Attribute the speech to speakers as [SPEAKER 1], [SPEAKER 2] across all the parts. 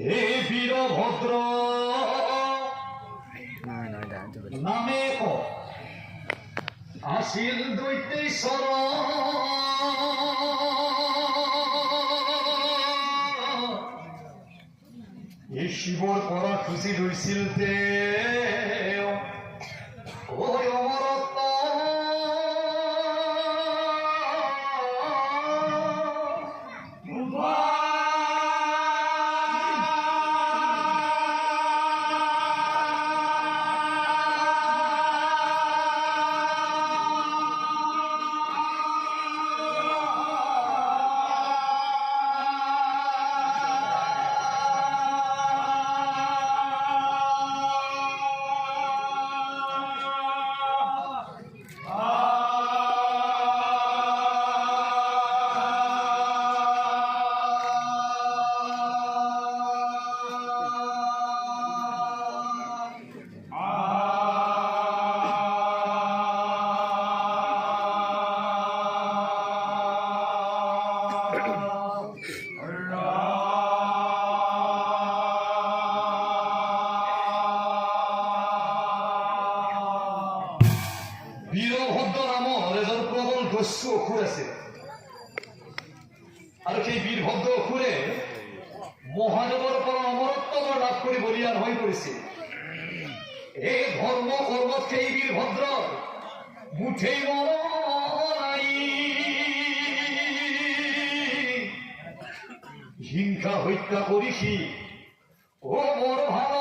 [SPEAKER 1] হে বীরভদ্র নামে আসিল দৈত্যেশ্বর এই শিবর পরা খুশি রইছিল তে ওই অমরত্ব বীরভদ্র নামৰ এজন প্ৰবল দস্যু অসুৰ আছে আৰু সেই বীৰভদ্ৰ অসুৰে মহাদেৱৰ পৰা অমৰত্ব লাভ কৰি বলিয়ান হৈ পৰিছিল। এই ধৰ্ম কৰ্মত সেই বীৰভদ্ৰৰ মুঠেই নাই হিংসা হত্যা কৰি সি অ বৰ ভাল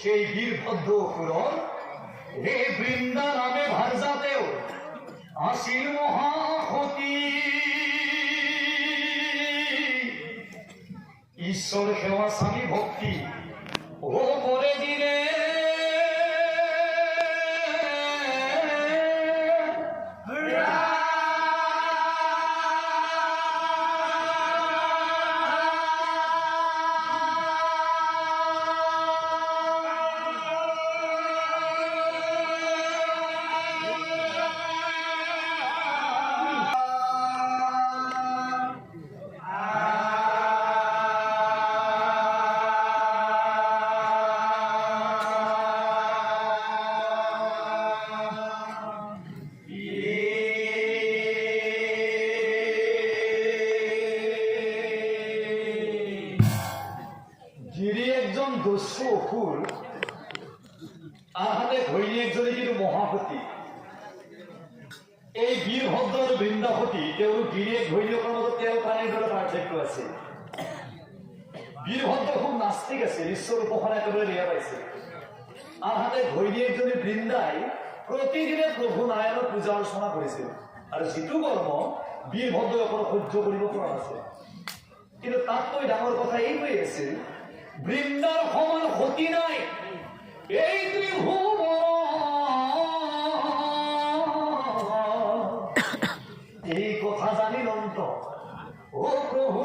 [SPEAKER 1] সেই বীরভদ্র অসুৰৰ হে বৃন্দা নামে ভাৰজাতেও আছিল মহাসতী ঈশ্বৰ সেৱা স্বামী ভক্তি ও করে দিলে দস্যু অসুৰ আনহাতে ঘৈণীয়েকজনী কিন্তু মহাসতী। এই বীৰভদ্ৰ আৰু বৃন্দাসতী তেওঁলোক গিৰিয়েক ঘৈণীয়েকৰ মাজত তেওঁ পানীৰ দৰে পাৰ্থক্য আছে। বীৰভদ্ৰ খুব নাস্তিক আছিল, ঈশ্বৰ উপাসনা একেবাৰে বেয়া পাইছিল। আনহাতে ঘৈণীয়েকজনী বৃন্দাই প্ৰতিদিনে প্ৰভু নাৰায়ণৰ পূজা অৰ্চনা কৰিছিল আৰু যিটো কৰ্ম বীৰভদ্ৰই অকল সহ্য কৰিব পৰা নাছিল। কিন্তু তাতকৈ ডাঙৰ কথা এইটোৱেই আছিল বৃন্দাৰ সমান সতী নাই এই ত্ৰিভুৱন এই কথা জানি লন্ত ও প্ৰভু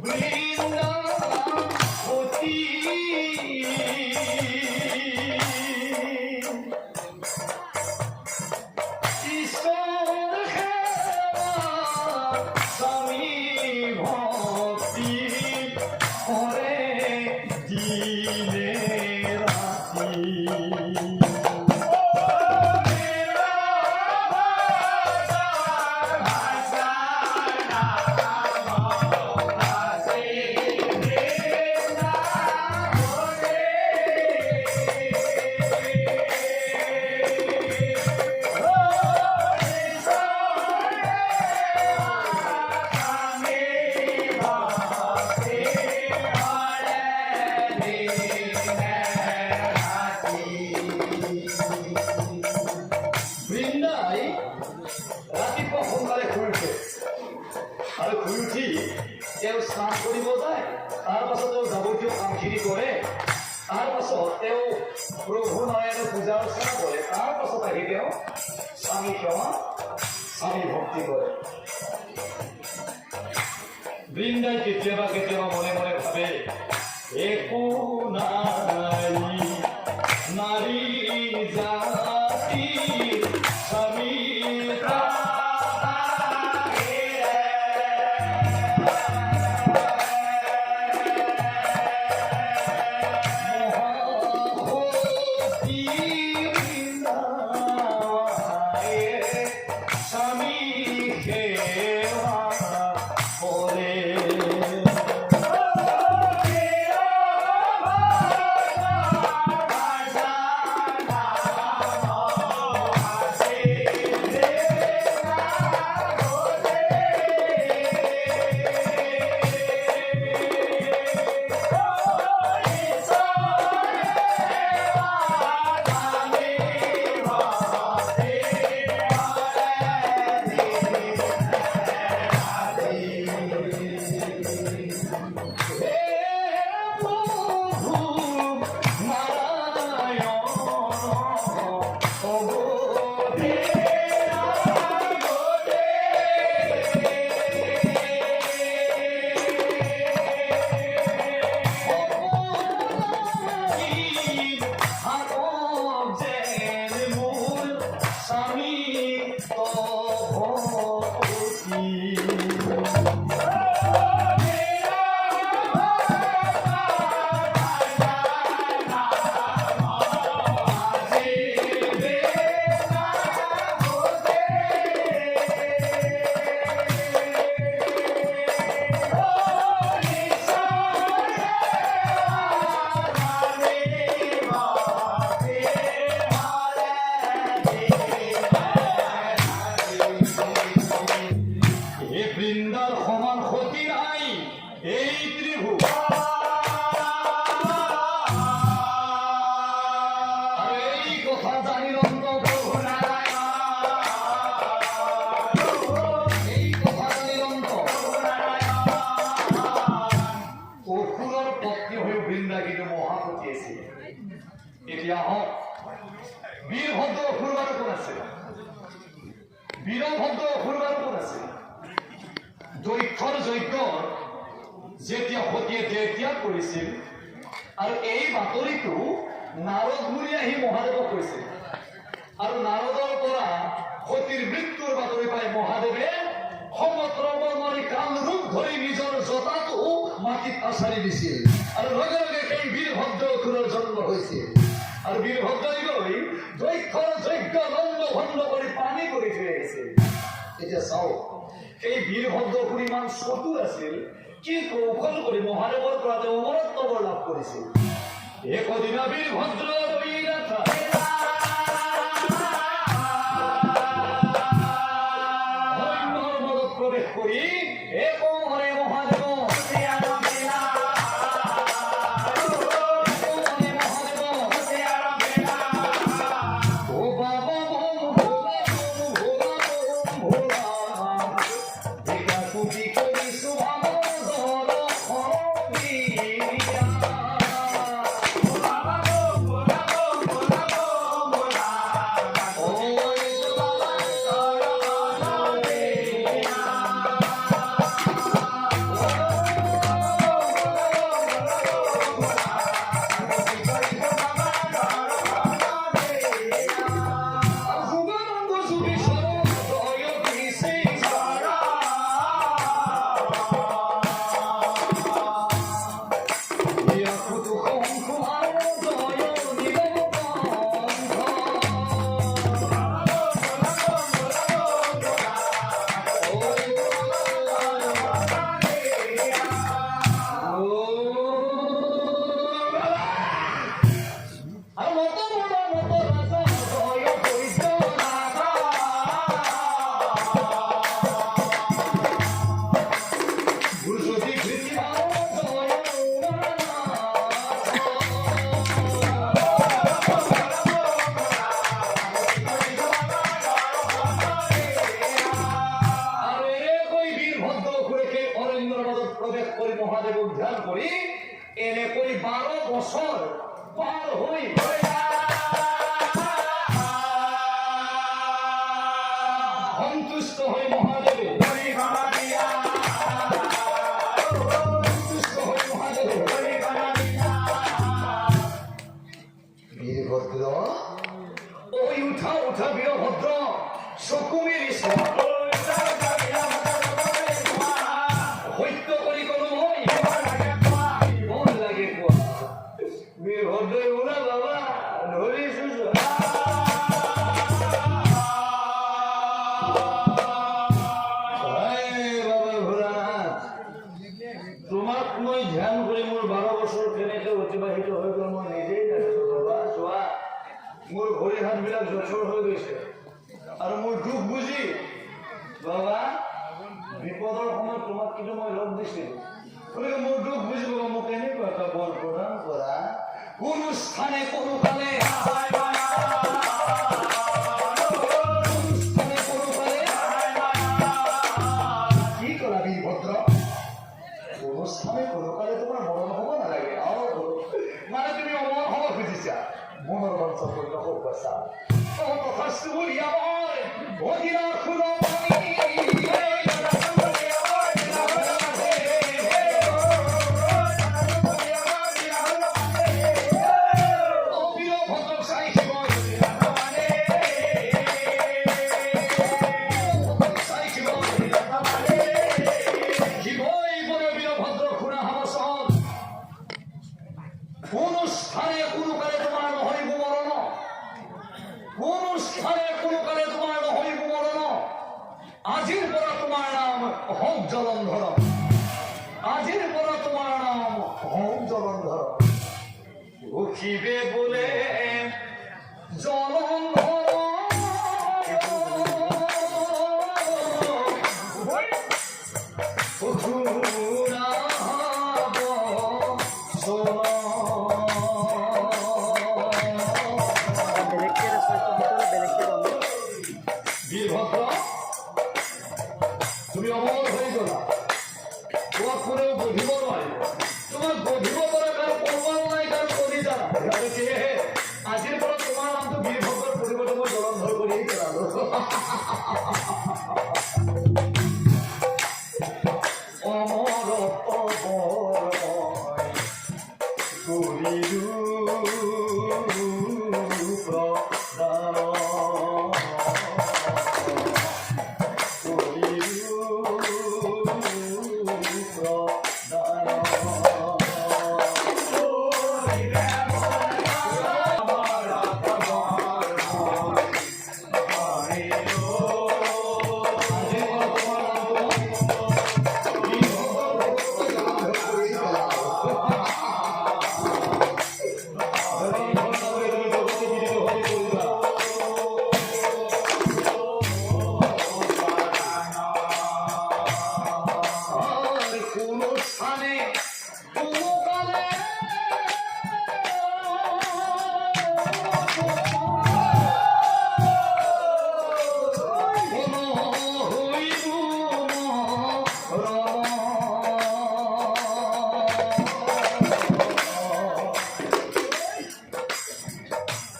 [SPEAKER 1] বৃন্দাবতী তেওঁ স্নান কৰিব যায়, তাৰ পাছত তেওঁ যাৱতীয় কামখিনি কৰে, তাৰ পাছত তেওঁ প্ৰভু নাৰায়ণৰ পূজা অৰ্চনা কৰে, তাৰ পাছত আহি তেওঁ স্বামী সেৱা স্বামী ভক্তি কৰে। বৃন্দাই কেতিয়াবা কেতিয়াবা মনে মনে ভাবে একো নাই নাৰী জাতি স্বামী এতিয়া হওক বীৰভদ্ৰ অসুৰবাৰ কোন আছে? বীৰভদ্ৰ অসুৰবাৰ কোন আছে? দৈত্যৰ যজ্ঞ যেতিয়া সতীয়ে দেহত্যাগ কৰিছিল আৰু এই বাতৰিটো নাৰদ মুনি আহি মহাদেৱক কৈছিল আৰু নাৰদৰ পৰা সতীৰ মৃত্যুৰ বাতৰি পাই মহাদেৱে সমত্ৰবৰ্ণী কাল ৰূপ ধৰি নিজৰ জটাটো মাটিত আছাৰি দিছিল আৰু লগে লগে সেই বীৰভদ্ৰ অসুৰৰ জন্ম হৈছিল আৰু বীৰভদ্ৰই গৈ দৈত্যৰ যজ্ঞ লণ্ড ভণ্ড কৰি পানী কৰি থৈ আহিছিল। এতিয়া চাওক সেই বীৰভদ্ৰ অসুৰ ইমান চতুৰ আছিল, কি কৌশল কৰি মহাদেৱৰ পৰা তেওঁ অমৰত্ব বৰ লাভ কৰিছিল। একদিনা বীৰভদ্ৰ প্ৰৱেশ কৰি একমৰে মহাদেৱ প্রবেশ কৰি মহাদেৱক ধ্যান কৰি এনেকৈ 12 বছৰ পাৰ হৈ সন্তুষ্ট হৈ মহাদেৱে বীরভদ্র ওই উঠা উঠা বীরভদ্র চকুমের সত্য কৰি কোনো মই মন লাগে কোৱা বীরভদ্র ওলা বাবা ধৰিছো তোমাক মই ধ্যান কৰি মোৰ 12 বছৰ কেনেকৈ অতিবাহিত হৈ গ'ল মই নিজেই জানো বাবা চোৱা মোৰ ভৰি হাতবিলাক জঠৰ হৈ গৈছে আৰু মোৰ দুখ বুজি বাবা বিপদৰ সময়ত তোমাক কিন্তু মই লগ দিছিলোঁ গতিকে মোৰ দুখ বুজি বাবা মোক এনেকুৱা এটা বল প্ৰদান কৰা কোনো স্থানে কোনো কালে কি কৰা বীৰভদ্ৰ অনুষ্ঠানে কোনো কালে তোমাৰ মৰণ হ'ব নালাগে মানে তুমি অমৰ হ'ব খুজিছা মনৰ বাঞ্ছা পূৰ্ণ হোক বাছা তথাস্তু বুলি আমাৰ অধীনৰ খুলো আজিৰ পৰা তোমাৰ নাম হওক জলন্ধৰ আজিৰ পৰা তোমাৰ নাম হওক জলন্ধৰ উঠিবে বোলে জলন্ধৰ বীরভদ্র তুমি অমর হয়ে গলা তোমার কোনেও বুঝিব নোৱাৰিব তোমাক বুঝিব পৰা কাৰো প্ৰমাণ নাই কাৰো কৰি জানা আজিৰ পৰা তোমাৰ নামটো বীৰভদ্ৰৰ পৰিৱৰ্তে মই জলন্ধৰ কৰিয়েই পেলালো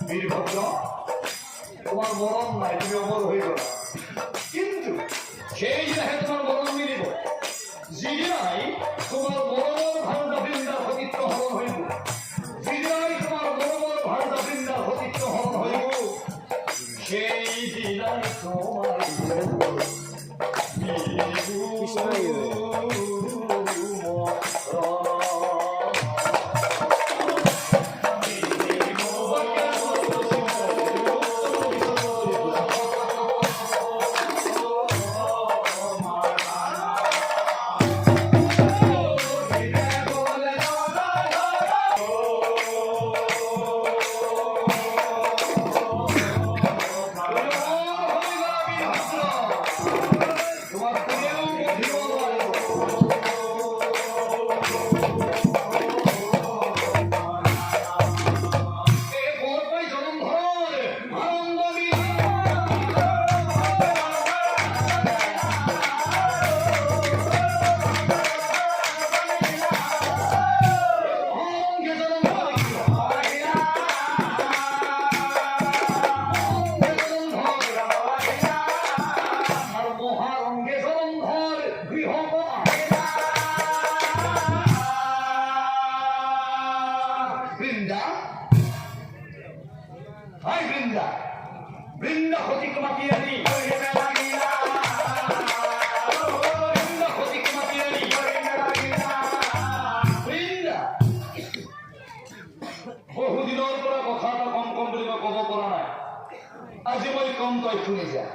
[SPEAKER 1] বীরভদ্র তোমার মরণ নাই তুমি অমর হয়ে গেল কিন্তু সেই দিনে তোমার মরণ মিলিব যিদিনাই তোমার মরণের ভাণ্ডা বৃন্দার সতীত্ব হরণ হইব যিদিনাই তোমার মরণের ভাণ্ডা বৃন্দার সতীত্ব হরণ হইব সেই দিনাই তোমার আজি মই কম তই শুনি যা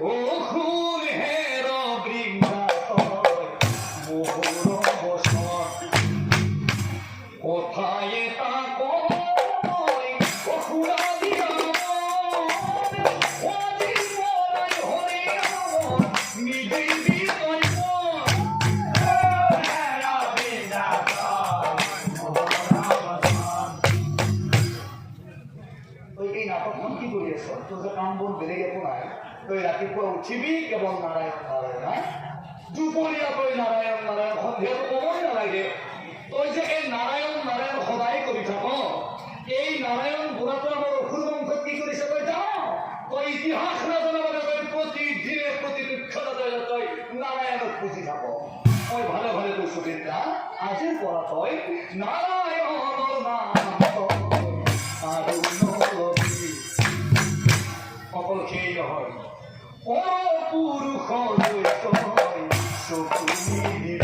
[SPEAKER 1] ও খুন হের বৃন্দাতয় মোহর বসন কোথায় তা কই ও খুড়া দিয়া ও জীবনাই হরে আমার নিজেই বিতয় এই নাটকখন কি কৰি আছ তোৰ যে কাম বন বেলেগ একো নাই তই ৰাতিপুৱা উঠিবি কেৱল নাৰায়ণ নাৰায়ণ হা দুপৰীয়া তই নাৰায়ণ নাৰায়ণ সন্ধিয়াটো ক'বই নালাগে তই যে এই নাৰায়ণ নাৰায়ণ সদায় কৰি থাক এই নাৰায়ণ বুঢ়াটো আমাৰ অসুৰ বংশত কি কৰিছে তই জান তই ইতিহাস নাজানা বাবে তই প্ৰতিদিনে প্ৰতিটো ক্ষণতে তই নাৰায়ণক পুজি থাক মই ভালে ভালে কৈছো বৃন্দা আজিৰ পৰা তই নাৰায়ণৰ নাম আৰু অকল সেই নহয় পুৰুষলৈ তই চকু দিবি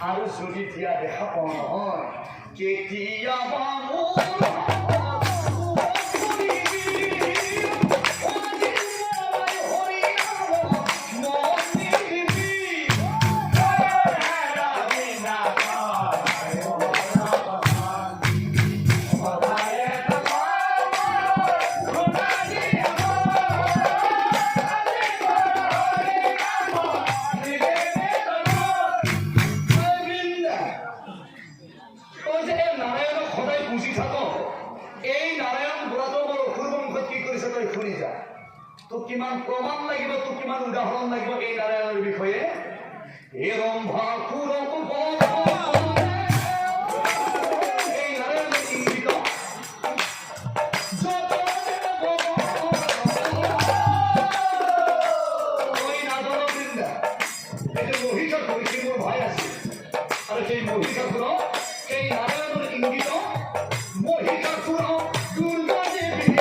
[SPEAKER 1] আৰু যদি দিয়া দেখা পাওঁ নহয় কেতিয়াবা তোক কিমান প্ৰমাণ লাগিব তোক কিমান উদাহৰণ লাগিব এই নাৰায়ণৰ বিষয়ে এই ৰম্ভা খুৰক এই নাৰায়ণৰ ইংগিত বৃন্দা এই যে মহিষাসুৰ সি মোৰ ভাই আছিল আৰু সেই মহিষাসুৰক সেই নাৰায়ণৰ ইংগিত মহিষাসুৰক দুৰ্গা দেৱী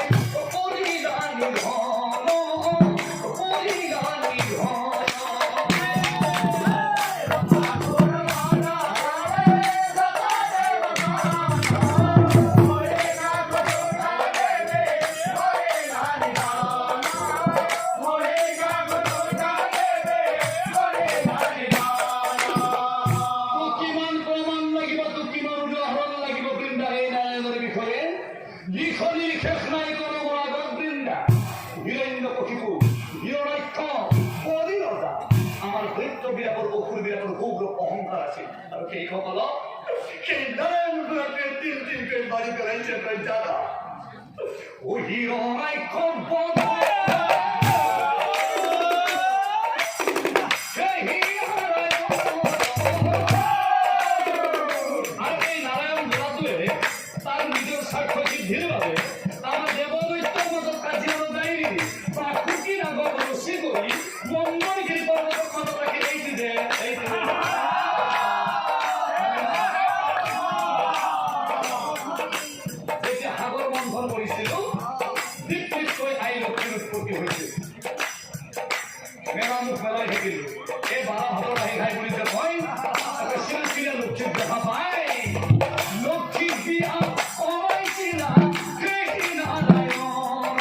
[SPEAKER 1] অহংকার আছে আর সেই সকল সেই নারায়ণ গুণাকে তিন তিন পেট বাড়ি পেলাইছে প্রায় দাদা ও হিরণাই খব আর এই নারায়ণ গুণাতুলে তার নিজের সাক্ষ্য সিদ্ধির ভাবে আমার দেবদৈত্যর মতো কাজিয়ানো দেয়নি বা খুকি না গগন সে করি মঙ্গলগিরি পর্বত ক্ষমতাকে এইটি দেয় এইটি মেরামুখ মেলায় থাকিল এই বারা ভালো রাহি খাই বলি যে কয় শিলশিলে লক্ষ্মীর দেখা পায় লক্ষ্মী বিয়া করাইছিল দেখি নারায়ণ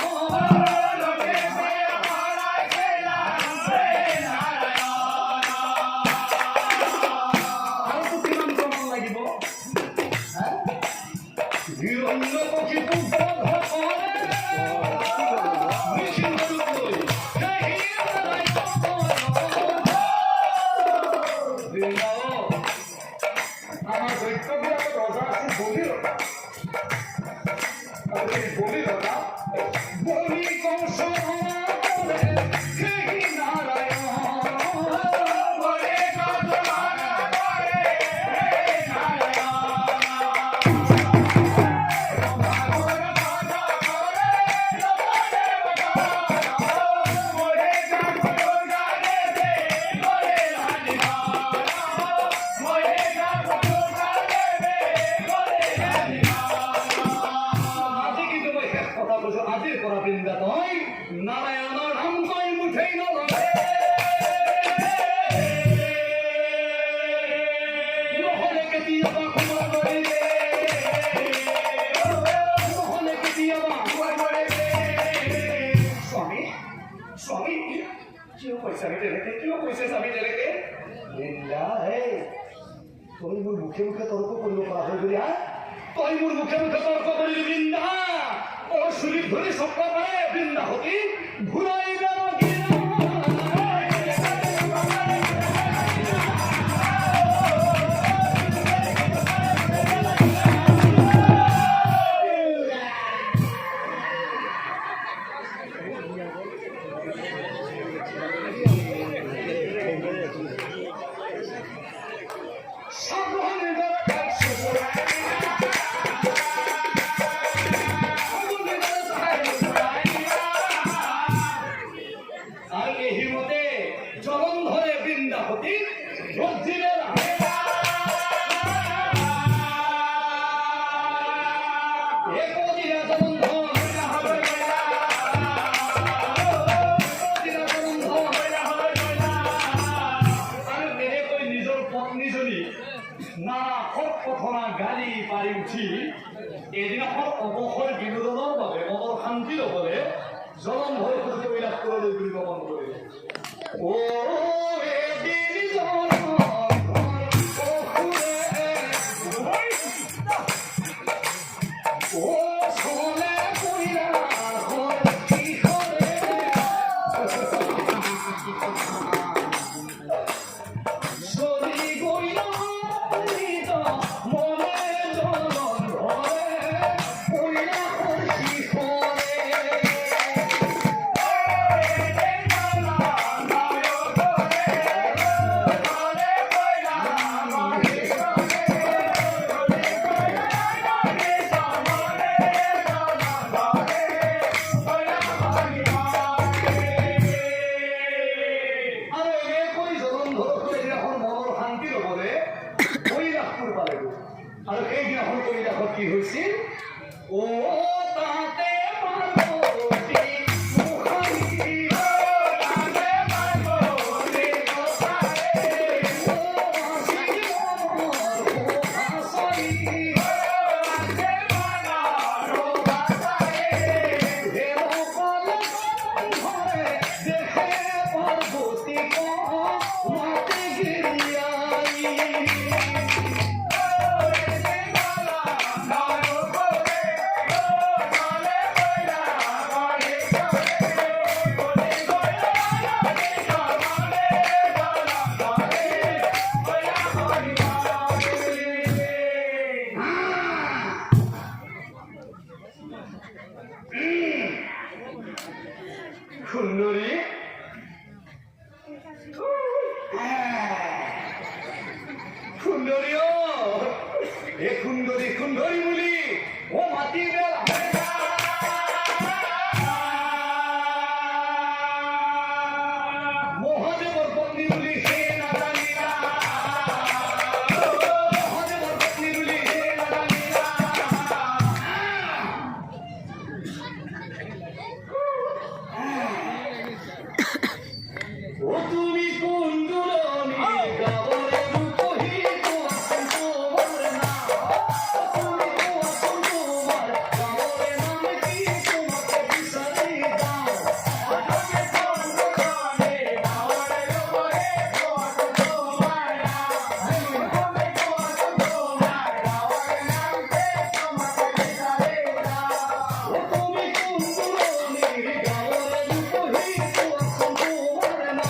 [SPEAKER 1] আৰু তো কিমান প্ৰমাণ লাগিব হিৰণ্য পক্ষীটো আমার দৈত্যবিরাট রজা আছে বলিরতা বলিরতা বলি কংস তুমি মোর মুখে মুখে তর্ক কৰিব পৰা হৈ গলি হা তই মোৰ মুখে মুখে তর্ক কৰিলি বৃন্দা ও চুলিত ধৰি চক্ৰ পাৰে বৃন্দা হতি ঘূৰাই গালি পাৰি উঠি এদিনাখন অৱসৰ বিনোদনৰ বাবে মনৰ শান্তি ল'বলৈ জলন্ধৰ সৈতে কৈলাশ কৰিবলৈ বুলিব মন কৰিলে আৰু সেইদিনাখন কৈলাশত কি হৈছিল সুন্দরী সুন্দরী ও এ সুন্দরী সুন্দরী বলি ও মাটি মহাদেবর পত্নী বলি হে নারায়ণীরা মহাদেবর পত্নী বলি হে নারায়ণীরা ও তুমি কোন দুরনি গাবরে রূপহি তোমার না তুমি তোমার গাবরে নাম কি তোমাকে বিসরি দাও তুমি কোন দুরনি গাবরে রূপহি তোমার না তুমি কোন দুরনি গাবরে নাম কি তোমাকে বিসরি দাও ও তুমি কোন দুরনি গাবরে রূপহি তোমার না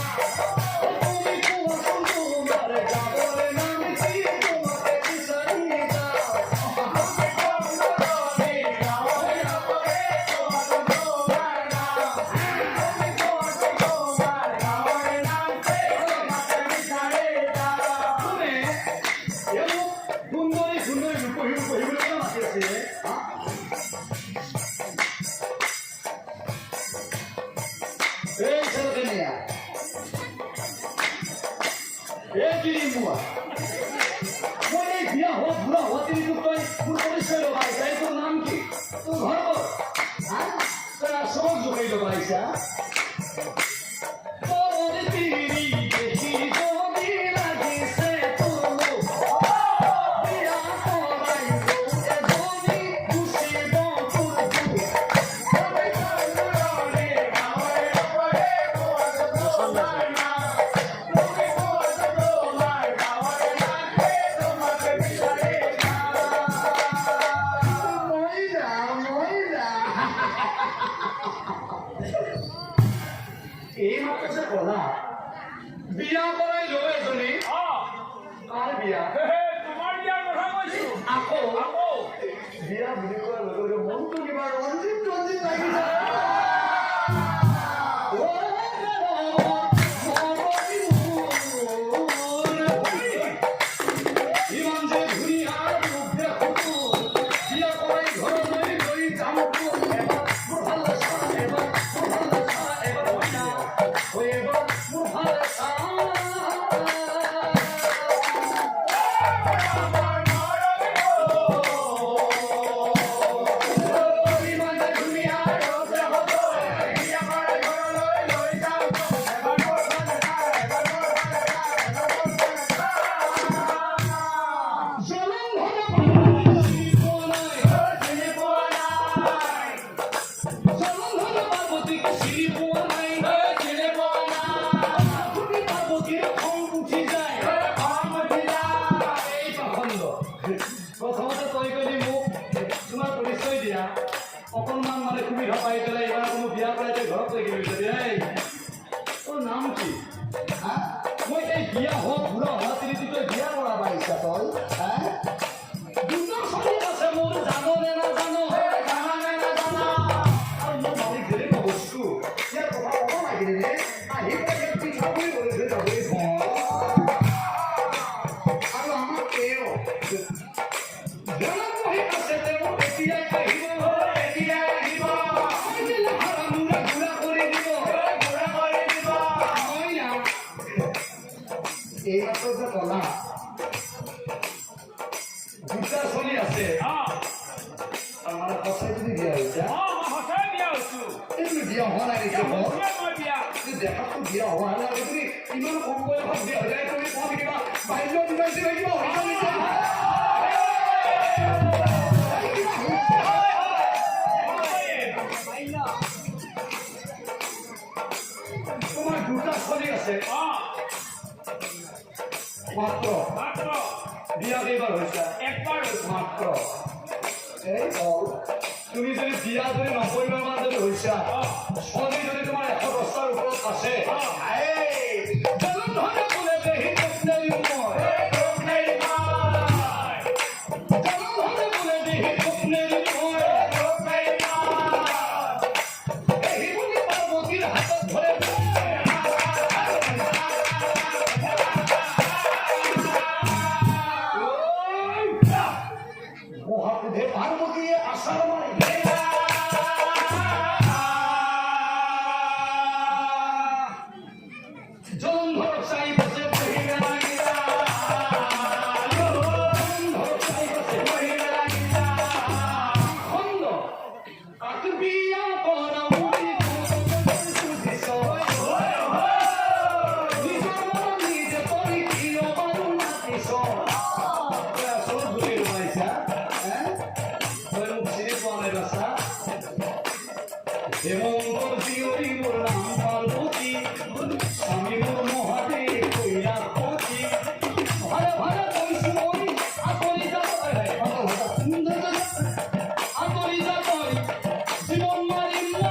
[SPEAKER 1] নাম কি তোর ঘর তোরা সব জোগাইল ভাইসা বিয়া
[SPEAKER 2] তোমাৰ বিয়াৰ কথা কৈছো
[SPEAKER 1] আকৌ
[SPEAKER 2] আকৌ
[SPEAKER 1] বিয়া বুলি কোৱাৰ লগে লগে মনটো কিবা ৰঞ্জিত ৰঞ্জিত লাগি যায় ইমান যে ধুনীয়া ৰূপ দেখো বিয়া কৰাই ঘৰলৈ লৈ যাম এবাৰ মোৰ ভাল চা এবাৰ মোৰ ভাল চা এবাৰ মইনা এবাৰ মোৰ ভাল চা প্ৰথমতে তই কলি মোক তোমাৰ পৰিচয় দিয়া অকণমান মানে সুবিধা পাই পেলাই এইবাৰ কোনো বিয়া কৰাই তই ঘৰত লাগি গৈছে দেই তোৰ নাম কি মই এই বিয়া হোৱা বুঢ়া হোৱা তিনিটি তই বিয়া কৰা পাৰিছা তই দুটা ছোৱালী আছে মোৰ জাননে নাজানো আৰু মোৰ মালিক ধৰি বস্তু ইয়াৰ কথা ক'ব লাগিলে নে আহি পেলাই ইয়াত পিঠাগুৰি কৰিছে যাবই আৰু আমাৰ তেওঁ এইমাত্ৰ যে কলা দুটা চলি আছে আমাৰ সঁচাই যদি বিয়া হৈছে
[SPEAKER 2] সঁচাই বিয়া হৈছো
[SPEAKER 1] এইটো বিয়া হোৱা নাই নেকি
[SPEAKER 2] মই বিয়া
[SPEAKER 1] দেখাতো বিয়া হোৱা নাই তুমি ইমান কম বয়সত বিয়া হৈ যায় তুমি কোৱা কিবা বাহিৰ বিবাহিত হৈ কিবা তোমাৰ দুটা চলি আছে মাত্ৰ বিয়া কেইবাৰ হৈছে
[SPEAKER 2] একবাৰ
[SPEAKER 1] মাত্ৰ এই হ'ল তুমি যদি বিয়া যদি 90 মান যদি হৈছা ছোৱালী যদি তোমাৰ 110টাৰ ওপৰত আছে মহাপুধে পার্বতীয়ে আশার মারে জলন্ধর চাই বসে মহিলা লাগিলা জলন্ধর চাই বসে মহিলা লাগিলা খন্দ কাক বিয়া করা মুড়ি সুধিছ নিজে পরি প্রিয় বারু নাতিছ সব বুঝে রয়েছে হেমন্তর জিওরি মোর নাম পার্বতী স্বামী মোর মহাদেব কইরা পতি ভালো ভালো কইছি মই আপনি যা আপনি যা কই জীবন মারিম না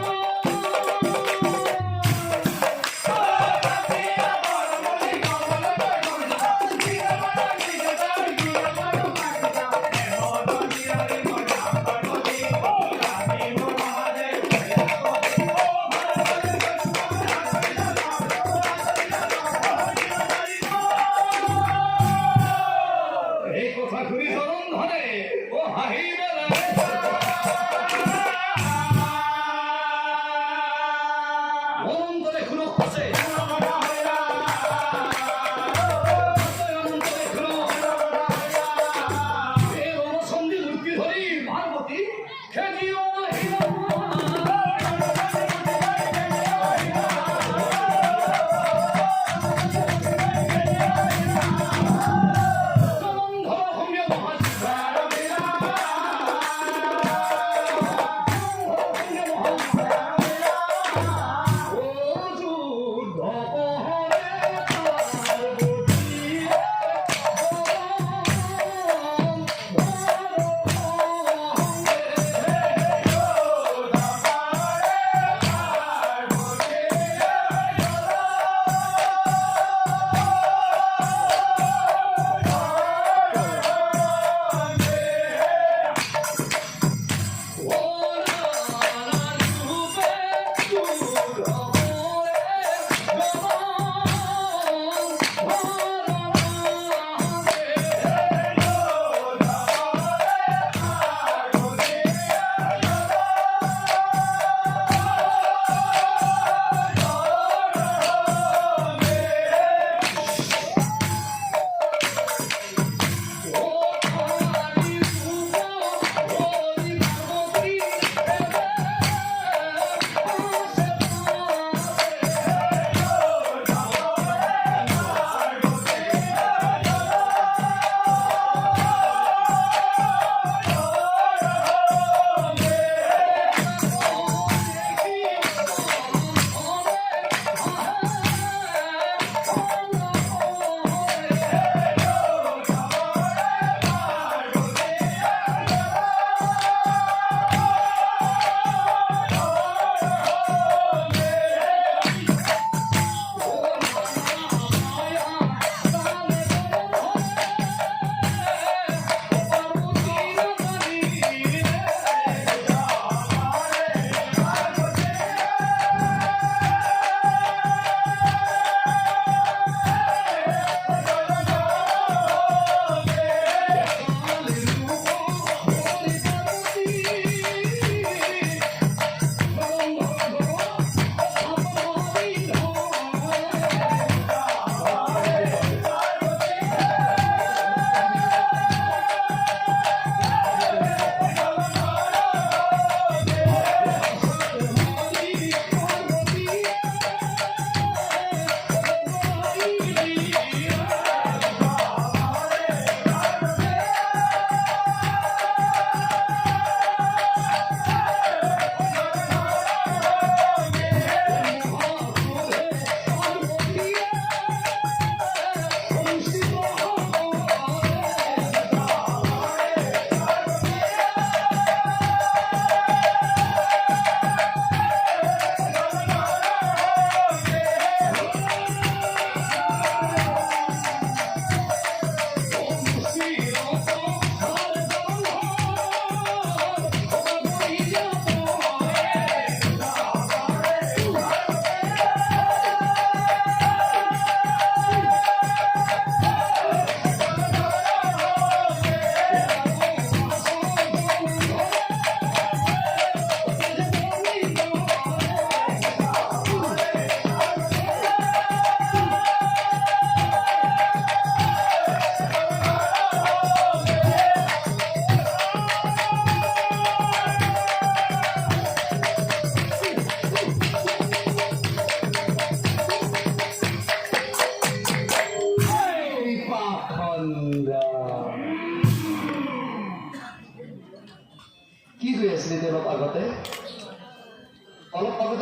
[SPEAKER 1] কৈ আছিলি তই অলপ আগতে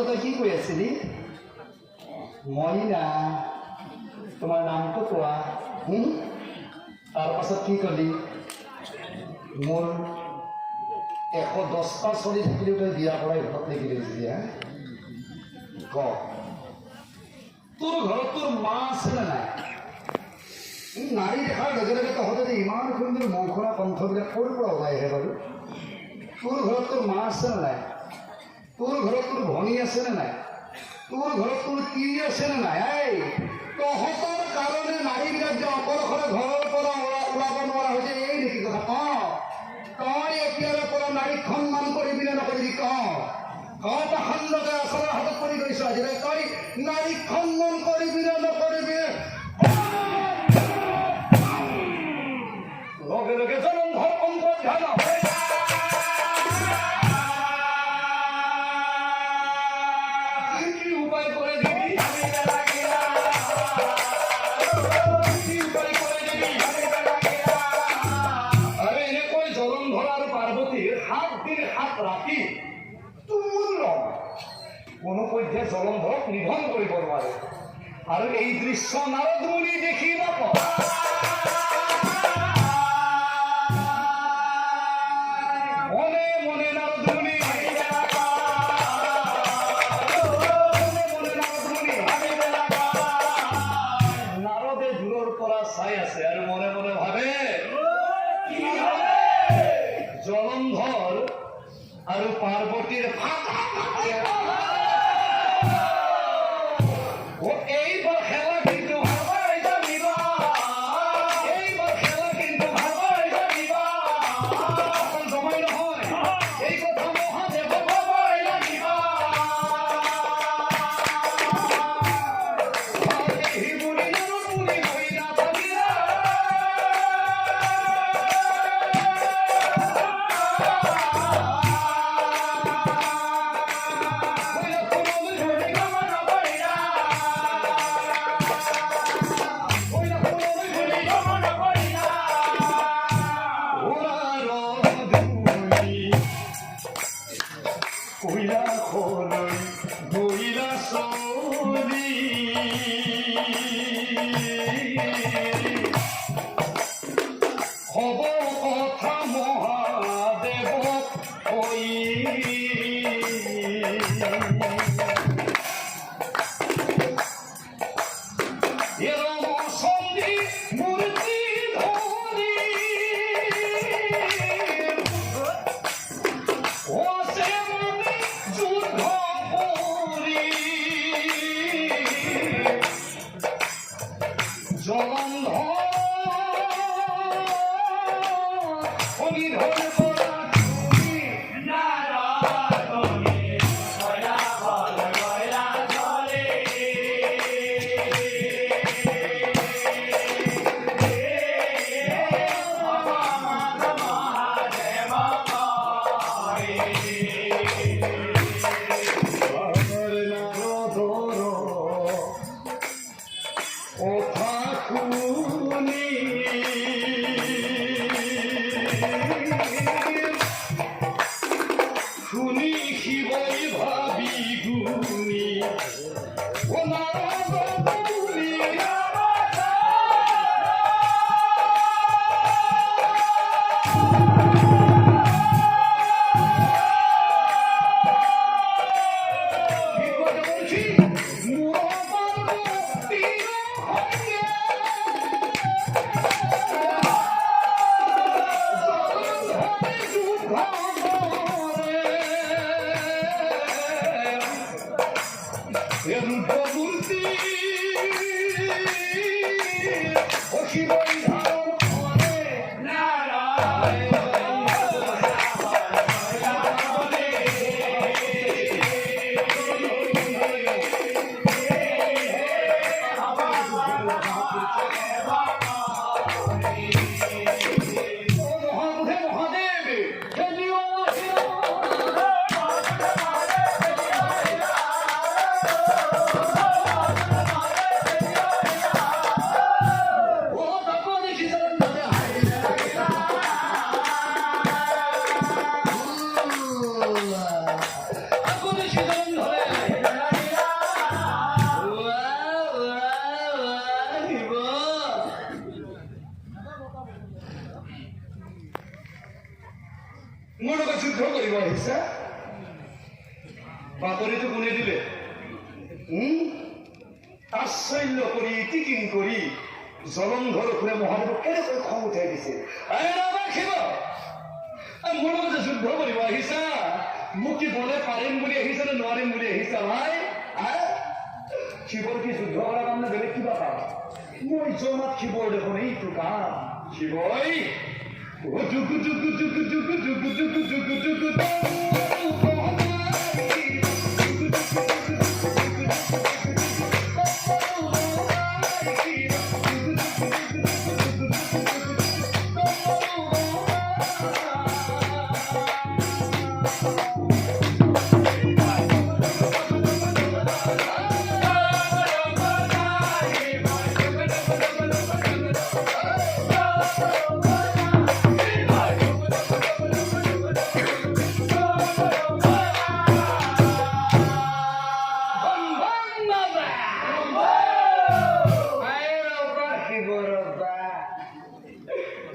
[SPEAKER 1] তই কি কৈ আছিলি? মইনা, তোমাৰ নামটো কোৱা। তাৰ পাছত কি কলি? মোৰ 110টা চলি থাকিলেও তই বিয়া কৰাই ঘৰত লাগি লৈছিলি। ক, তোৰ ঘৰত তোৰ মা আছেনে নাই? নাৰী দেখাৰ লগে লগে তহঁতে যে ইমান সুন্দৰ মৌখৰা কণ্ঠবিলাক ক'ৰ পৰা ওলাই আহে বাৰু? তোৰ ঘৰত তোৰ মা আছেনে নাই? তোৰ ঘৰত তোৰ ভনী আছেনে নাই? তোৰ ঘৰত তোৰ তিৰি আছেনে নাই? এই তহঁতৰ কাৰণে নাৰীবিলাক যে অকলশৰে ঘৰৰ পৰা ওলাব নোৱাৰা হৈছে, এই নেকি কথা? তই এতিয়াৰে পৰা নাৰীক সন্মান কৰিবি নে নকৰিবি? পাখণ্ডকে আচলৰ হাতত পৰি গৈছ আজিলৈ। তই নাৰীক সন্মান কৰিবি নে নকৰিবি? লগে লগে জলন্ধৰ অন্তৰ্ধান কি উপায় করে দিবি? আরে এনেকৈ জলন্ধৰ আৰু পাৰ্বতীৰ 7 দিন 7 ৰাতি তুমুল ৰং। কোনো পধ্যে জলন্ধৰক নিধন কৰিব নোৱাৰে। আৰু এই দৃশ্য নাৰদ মুনি দেখি নাপায়। মনে মনে নারদ মুনি নারদে দূৰৰ পৰা চাই আছে আৰু মনে মনে ভাবে জলন্ধৰ আৰু পাৰ্বতীৰ এইবাৰ খেলা কিন্তু মোৰ লগত যুদ্ধ কৰিব আহিছা? বাতৰিটো কোনে দিলে? তাচ্ছল্য কৰি ইটিকিং কৰি জলন্ধৰ অসুৰে মহাদেৱক কেনেকৈ খং উঠাই দিছে। মোৰ লগত যুদ্ধ কৰিব আহিছা? মোক কি বলে পাৰিম বুলি আহিছা নে নোৱাৰিম বুলি আহিছা ভাই? শিৱৰ কি যুদ্ধ কৰাৰ কাৰণে বেলেগ কিবা কাম? মই জনাত শিৱৰ দেখোন এইটো কাম। শিৱই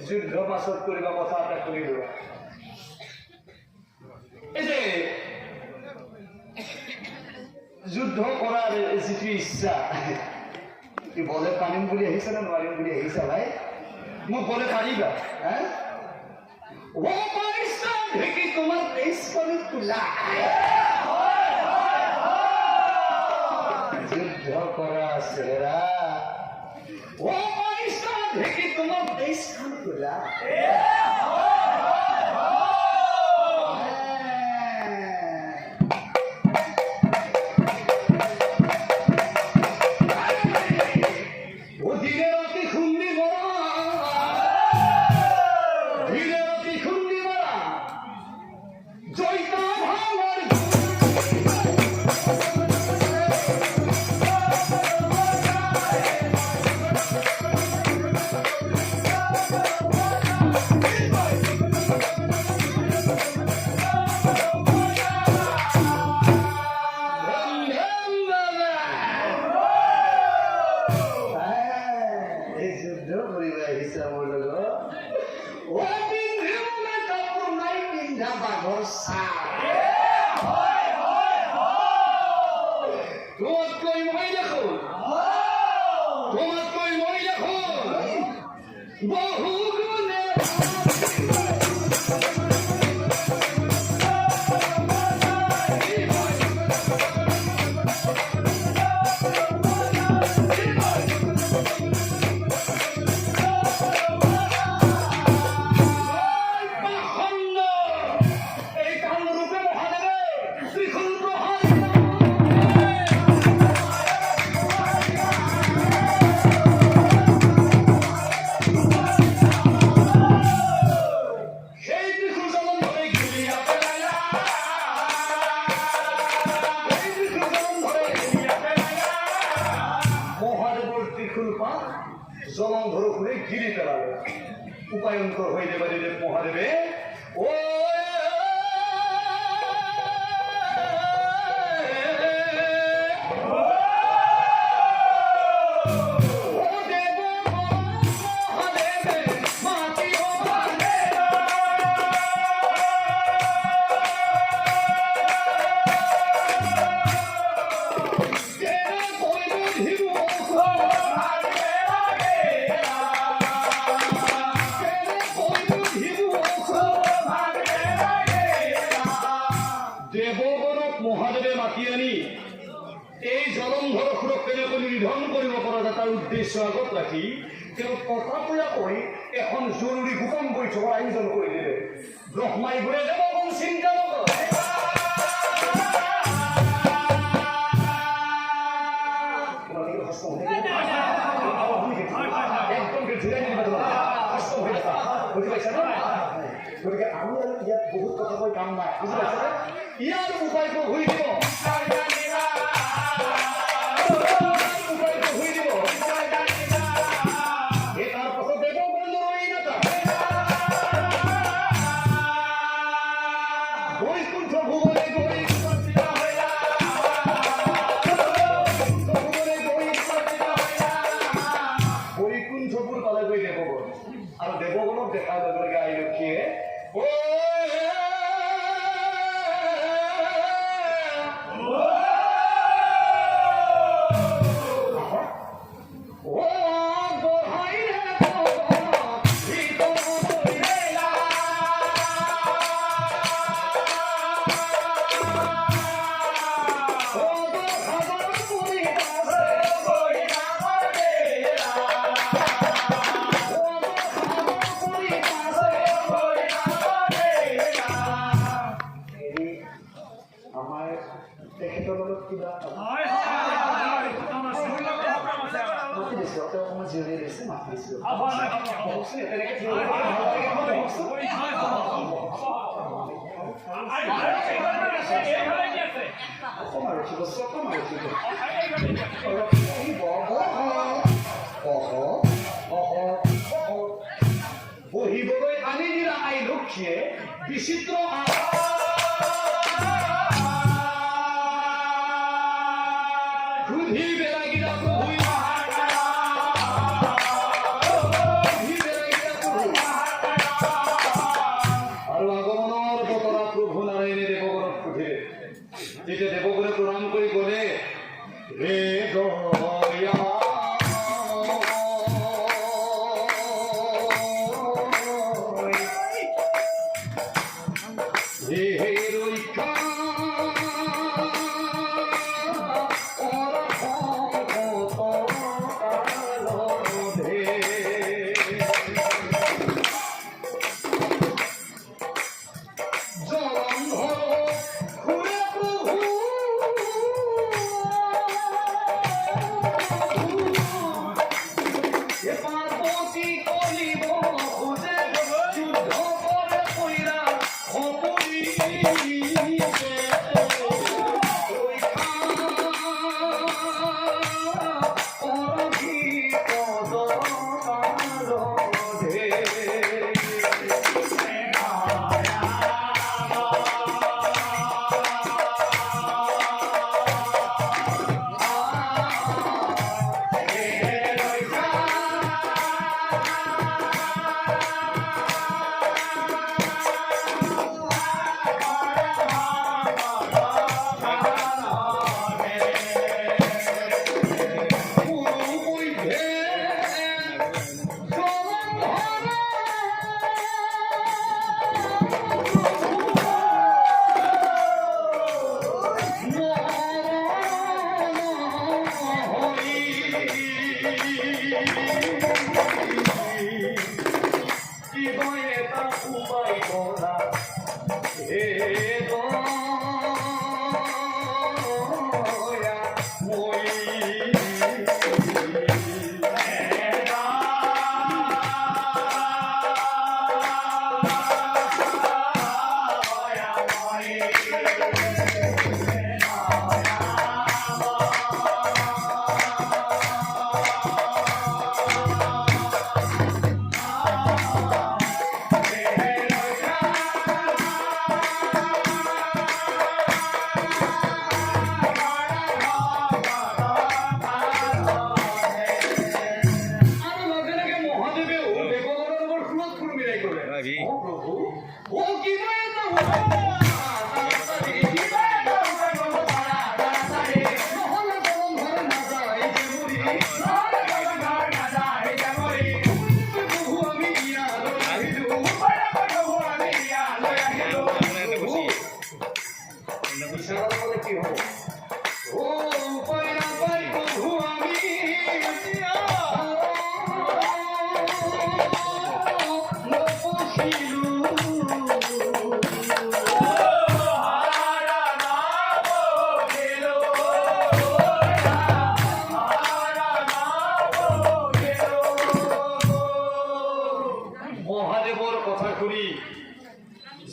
[SPEAKER 1] যুদ্ধ পাছত কৰিবা কথা এটা কৰি লোৱা। এই যে যুদ্ধ কৰাৰ যিটো ইচ্ছা, বলে পাৰিম বুলি আহিছা নে নোৱাৰিম বুলি আহিছা ভাই? মোক বলে পাৰিবা? তোমাৰ তেইছ কৰি তোলা যুদ্ধ কৰা চেৰা তোমার দেশ খান তোলা জলন্ধর করে গিরি পেলালে উপায়ন্তর হয়ে যাবে মহাদেবে ও মহাদেৱে মাতি আনি এই জলন্ধৰ অসুৰক কেনেকৈ নিধন কৰিব পৰা যায় তাৰ উদ্দেশ্য আগত ৰাখি তেওঁ তথাপয়াকৈ এখন জৰুৰী গোপন বৈঠকৰ আয়োজন কৰি দিলে। ব্ৰহ্মাই বোলে দেৱগণ চিন্তা নকৰ, গতিকে আমি আৰু ইয়াত বহুত কথা কৈ কাম নাই, বুজি পাইছে? ইয়াৰ উপায়টো হৈ দিব, তাৰ পাছত বৈকুণ্ঠ ভুৱনে গৈ বৈকুণ্ঠপুৰ পালে গৈ দেৱগণ, আৰু দেৱগণক দেখাৰ লগে লগে আইলক্ষীয়ে বহকচোন তেনেকৈ থিয় হৈ বহকচোন অকণমান ৰখিবচোন অকণমান ৰখিব বহিবলৈ আনি দিলা আই লক্ষ্মীয়ে বিচিত্ৰ সুধি বেলাগিলা প্ৰভু আৰু আগমনৰ বতৰা প্ৰভু নাৰায়ণে দেৱগণক সুধিলে যেতিয়া দেৱগণে প্ৰণাম কৰি গ'লে হে দয়া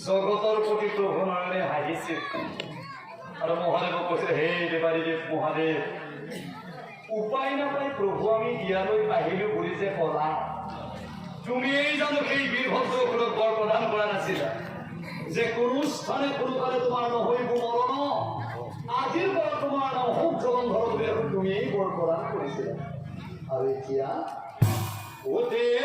[SPEAKER 1] জগতৰ প্ৰতি প্ৰভু নাৰায়ণে হাঁহিছিল আৰু মহাদেৱক কৈছিল হে দেৱাৰীদেৱ মহাদেৱ উপায় নাপাই প্ৰভু আমি ইয়ালৈ আহিলো বুলি যে ক'লা তুমিয়েই জানো সেই বীৰভদ্ৰসুৰক বৰ প্ৰদান কৰা নাছিলা যে কোনো স্থানে কোনো কালে তোমাৰ নহৈব মৰণ আজিৰ পৰা তোমাৰ নহওক জলন্ধৰ বুলি তুমিয়েই বৰ প্ৰদান কৰিছিলা আৰু এতিয়া ও দেৱ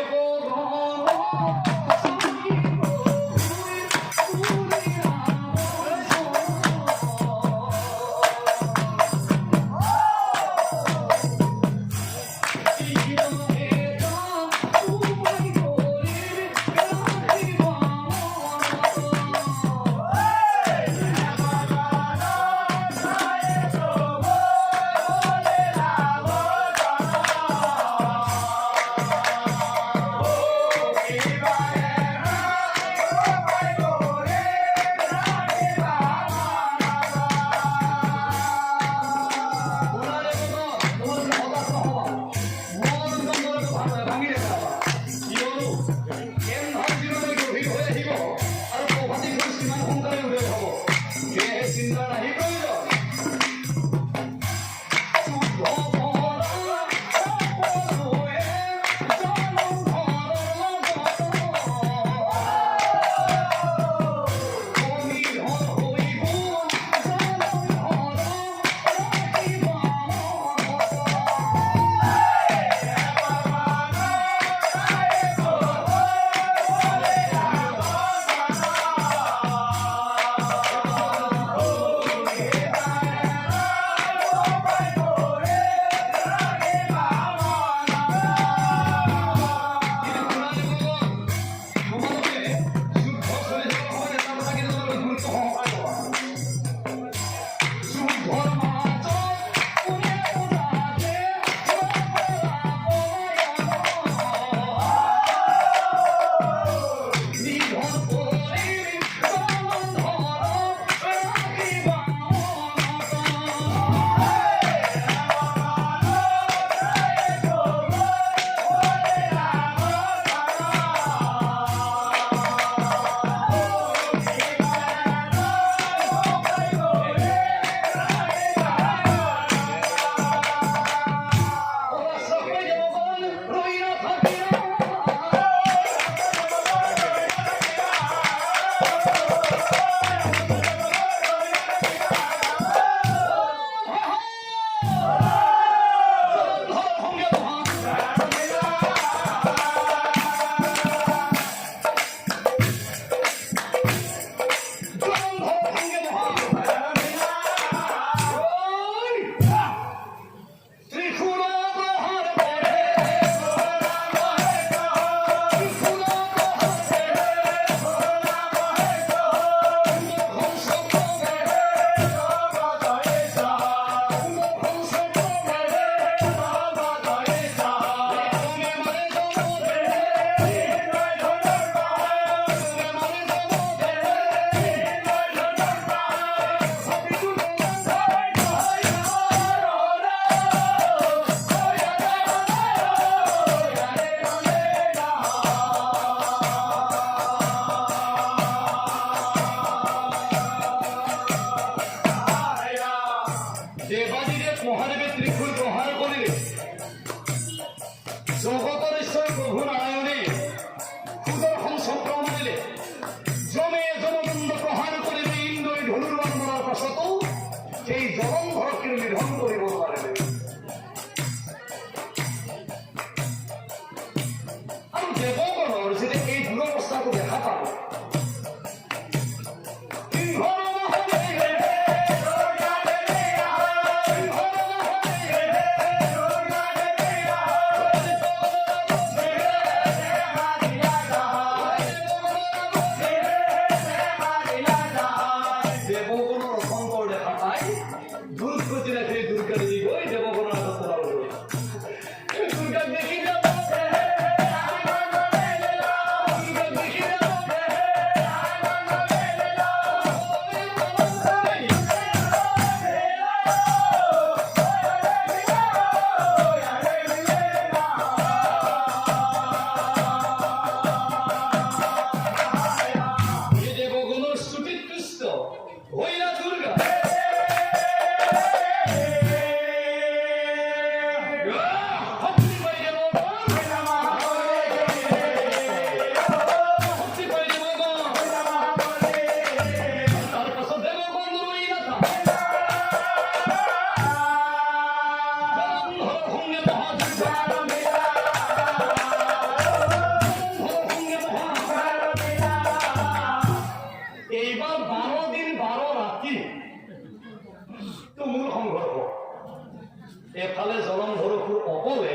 [SPEAKER 1] তোমাকে দেখা পাবো। এফালে জলন্ধৰসুৰ অকলে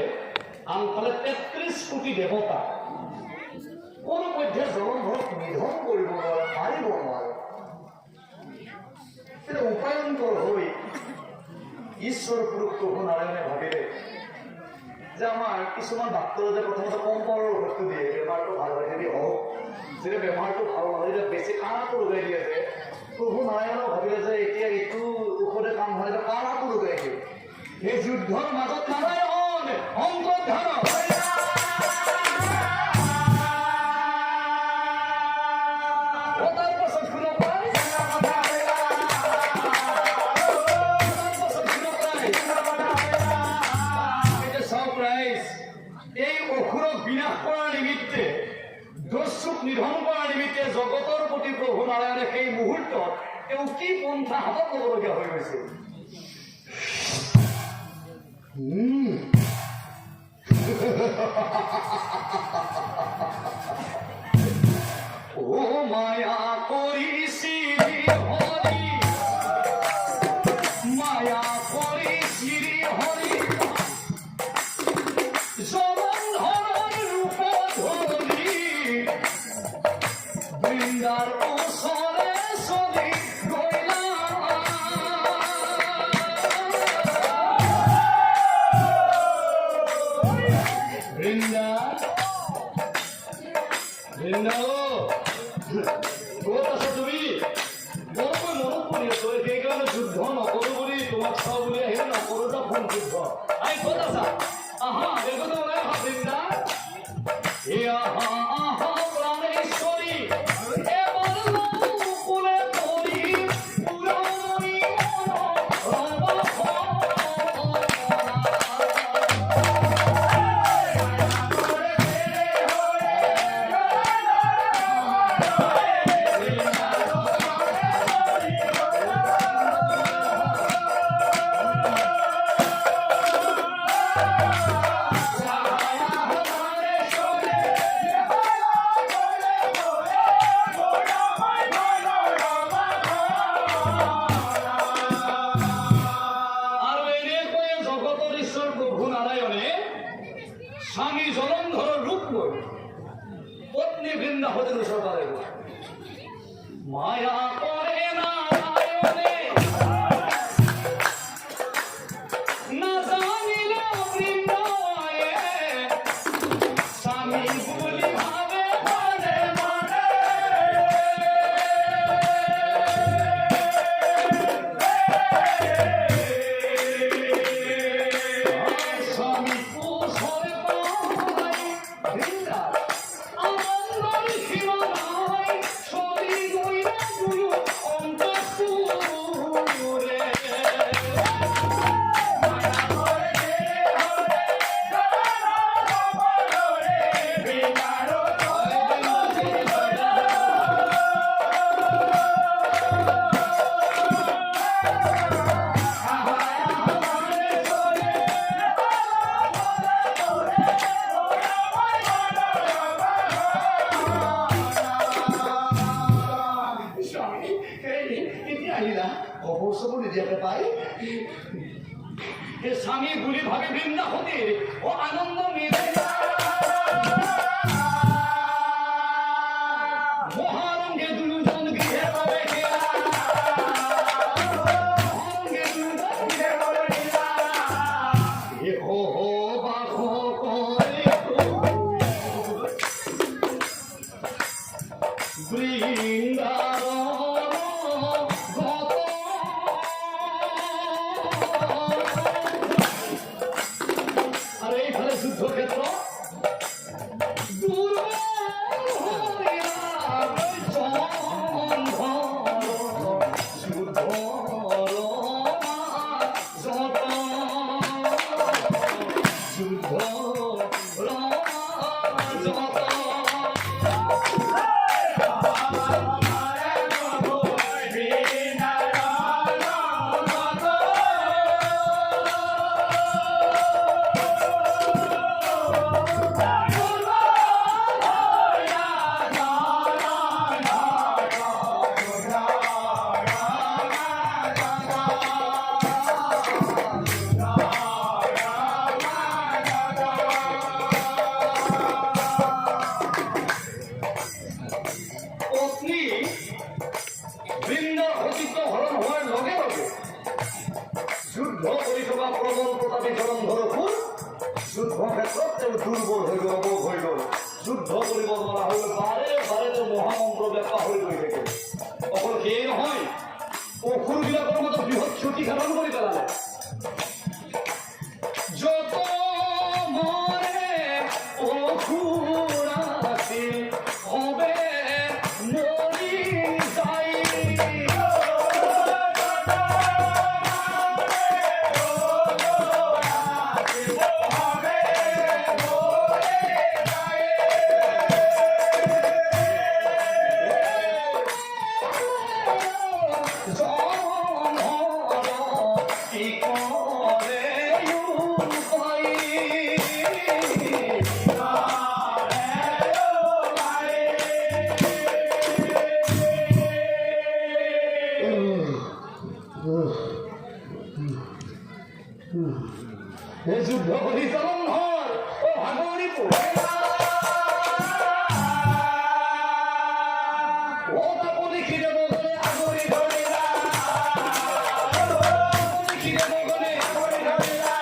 [SPEAKER 1] আনফালে ৩৩ কোটি দেৱতা কোনো মধ্যে জলন্ধৰক নিধন কৰিব নোৱাৰে, মাৰিব নোৱাৰে। উপায়ন্তৰ হৈ ঈশ্বৰ পুৰুষ প্ৰভু নাৰায়ণে ভাবিলে যে আমাৰ কিছুমান ডাক্তৰে যে প্ৰথমতে কম পাৱাৰৰ ঔষধটো দিয়ে, বেমাৰটো ভাল হয় যদি হওক, যেতিয়া বেমাৰটো ভাল নহয় যেতিয়া বেছি কাণাটো লগাই দিয়ে যে প্ৰভু নাৰায়ণেও ভাবিলে যে এতিয়া এইটো ঔষধে কাম হয় যে কাণাটো লগাই দিয়ে। এই যুদ্ধৰ মাজত নাৰায়ণ অন্তৰ্ধান এই অসুৰক বিনাশ কৰাৰ নিমিত্তে, দস্যুক নিধন কৰাৰ নিমিত্তে জগতৰ প্ৰতি প্ৰভু নাৰায়ণে সেই মুহূৰ্তত তেওঁ কি পন্থা হাতত ল'বলগীয়া হৈ গৈছিল। ও মায়া কৰিছিলি হৰি, মায়া কৰিছিলি হৰি, জলন্ধৰৰ ৰূপ ধৰি বৃন্দাৰ ওচৰে চলি গলা। বৃন্দা বৃন্দা ক'ত আছা তুমি? বৰকৈ মনত পৰি আছো, সেইকাৰণে যুদ্ধ নকৰো বুলি তোমাক চাওঁ বুলি আহিলে নকৰো যা ফোন যুদ্ধ। আই ক'ত আছা? আহা দেখোন ওলাই আহা বৃন্দা। এ আহা আহা প্ৰাণেশ্বৰী, এবাৰ কোলে পৰি পুৰণি স্বামী জলন্ধৰৰ ৰূপ লৈ পত্নী বৃন্দাবতীৰ ওচৰলৈ গ'ল। মায়া কৰে নাৰায়ণে নাজানিলে বৃন্দায়ে, স্বামী বুলি ভাবে মানে মানে। স্বামী ওচৰে আনন্দৰ সীমা নাই, চলি গৈ যেতে পাই। হে স্বামী গুলি ভাবে বৃন্দা হতে ও আনন্দ মিলে মহারঙ্গে দুজন গৃহে প্রবেশে হো হো বাঘো করে বৃন্দাবন গত আর এইখানে যুদ্ধক্ষেত্র দুর্বল হইল অবোধ হইল যুদ্ধ করিব বলা হইল বারে বারে তো মহামন্ত্র ব্যাপা হয়ে রয়ে থাকে অকল সেই নহয় অসুর বিলাকৰ মতো বৃহৎ ক্ষতি সাধন কৰি পেলালে যত মৰে অসুৰ আছিল হবে মৰি যায় যুদ্ধ পরিচালন হয় ও ভাগবতী ও তাপনি খিদে বগলে আগরি ধরিলা খিদে বগলে আগরি ধরিলা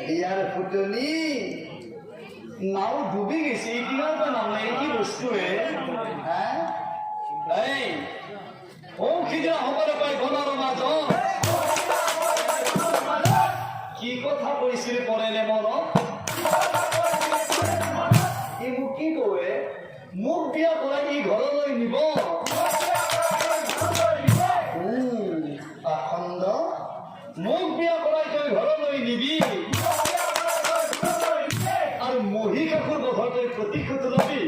[SPEAKER 1] ইয়ার ফুটনি নাও ডুবে গেছি কিনার তো নাম নাই কি বস্তুৱে হ্যাঁ এই ও খিদা হবলে পাই ঘৰৰ মাজত কি কথা কৈছিল পৰেলে মনত ই মোক কি কয় মোক বিয়া কৰাই ই ঘৰলৈ নিব আখণ্ড মোক বিয়া কৰাই তই ঘৰলৈ নিবি আৰু মহি কাষৰ কথা তই প্ৰতিশোধ ল'বি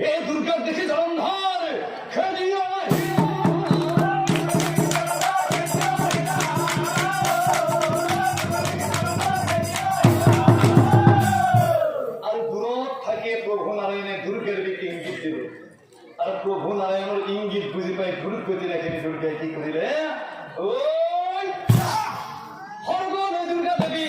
[SPEAKER 1] এ দুর্গার দেখে জলন্ধর খেলিয়া আর দূরত থাকে প্রভু নারায়ণে দুর্গের দিকে ইঙ্গিত দিলে আর প্রভু নারায়ণের ইঙ্গিত বুঝি পাই দূর গতি রাখেনি দুর্গায় কি করিলে ওই হরগনে দুর্গা দেবী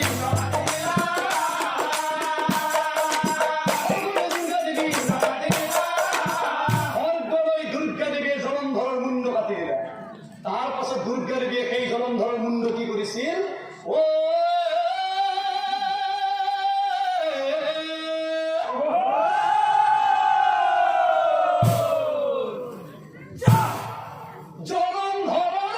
[SPEAKER 1] তার পাছত দুর্গা দেবীয়ে সেই জলন্ধৰৰ মুণ্ড কি কৰিছিল ও জলন্ধৰৰ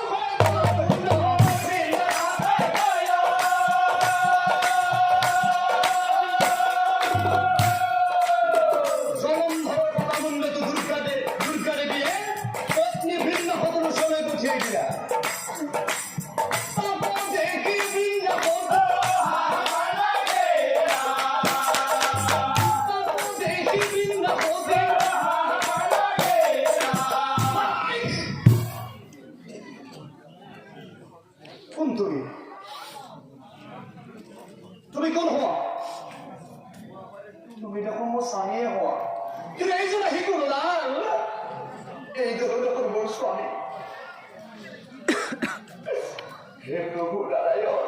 [SPEAKER 1] হে প্ৰভু নাৰায়ণ,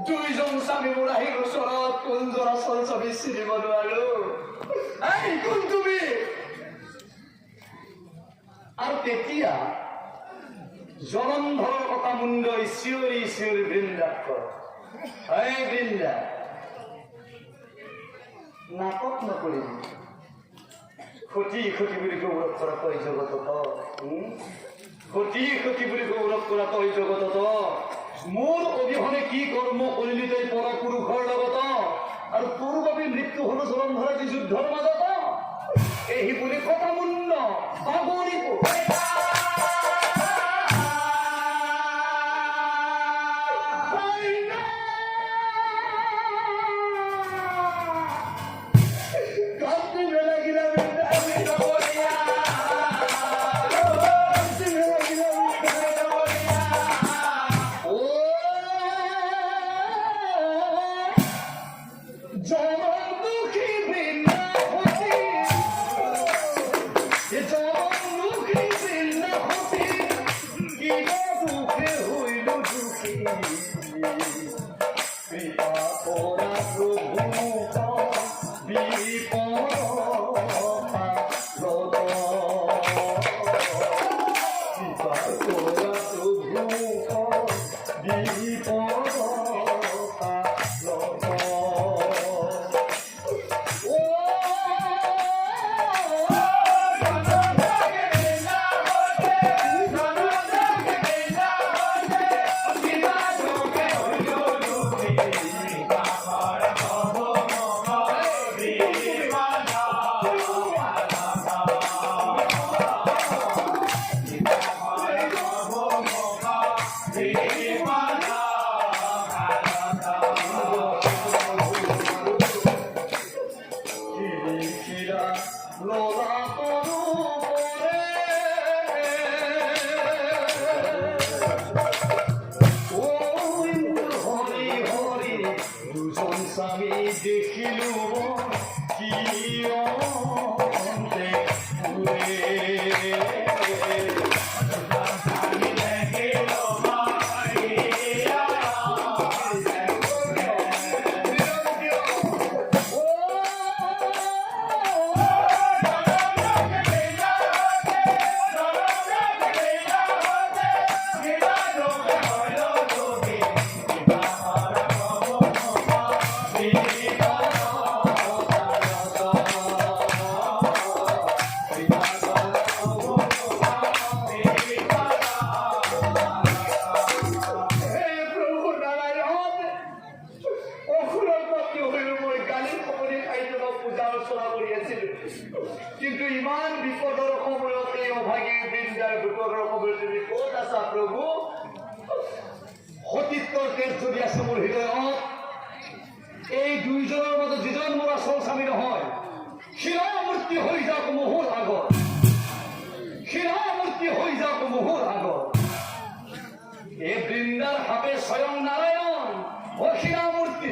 [SPEAKER 1] দুইজন স্বামী মোৰ আহিল ওচৰত, কোনজন আচল স্বামী চিনিব নোৱাৰো। এই কোন তুমি? আৰু তেতিয়া জলন্ধৰৰ কথা মুণ্ডই চিঞৰি চিঞৰি বৃন্দাক কয়, হে বৃন্দা, নাটক নকৰিবি, ক্ষতি ক্ষতি বুলি গৌৰৱ কৰা তই জগতত, ক্ষতি ক্ষতি বুলি গৌৰৱ কৰা তই জগতত, মোৰ অবিহনে কি কৰ্ম কৰিলি তই পৰপুৰুষৰ লগত, আৰু তোৰ বাবে মৃত্যু হল জলন্ধৰা যি যুদ্ধৰ মাজত, এই বুলি কথা মুণ্ড বাগৰিব। কিন্তু ইমান বিপদৰ সময়ত এই অভাগী বৃন্দাৰ বিপদৰ সময়ত তুমি ক'ত আছা প্ৰভু? সতীত্বৰ তেজ যদি আছে মোৰ হৃদয়ত, এই দুইজনৰ মাজত যিজন মোৰ আচল স্বামী নহয়, শিলামূৰ্তি হৈ যাওক মোহৰ আগত, শিলামূৰ্তি হৈ যাওক মোহৰ আগত। এই বৃন্দাৰ ভাৱে স্বয়ং নাৰায়ণ ও শিলামূৰ্তি